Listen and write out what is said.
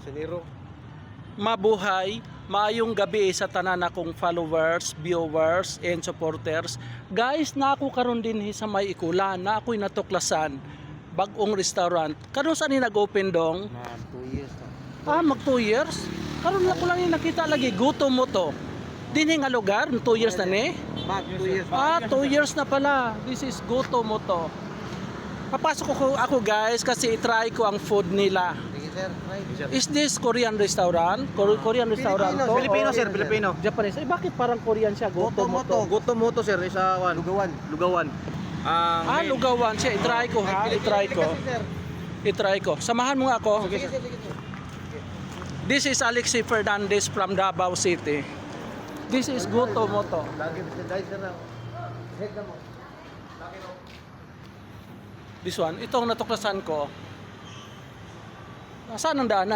Siniro. Mabuhay, maayong gabi sa tanan akong followers, viewers, and supporters. Guys, na ako karon din sa may ikulan, na ako'y natuklasan bagong restaurant. Karon saan ni nag-open dong? Na 2 years na. Mag 2 years? Karon na ko lang yung nakita lagi, gutom mo to. Dini nga lugar, 2 years na ni? Mag 2 years. 2 years na pala. This is gutom mo to. Papasok ako guys kasi i-try ko ang food nila. Sige sir, try. Is this Korean restaurant? Korean restaurant to? Filipino Or sir, Filipino. Japanese. Bakit parang Korean siya? Goto moto. Goto moto sir, isa one. Lugawan. Lugawan. Lugawan siya. I-try ko ha. I-try ko. I-try ko. Samahan mo nga ako. Sige sir. This is Alexi Fernandez from Davao City. This is Goto Moto. Lagi sir, sir na. Head na mo. This one. Itong natuklasan ko. Saan ang daanan?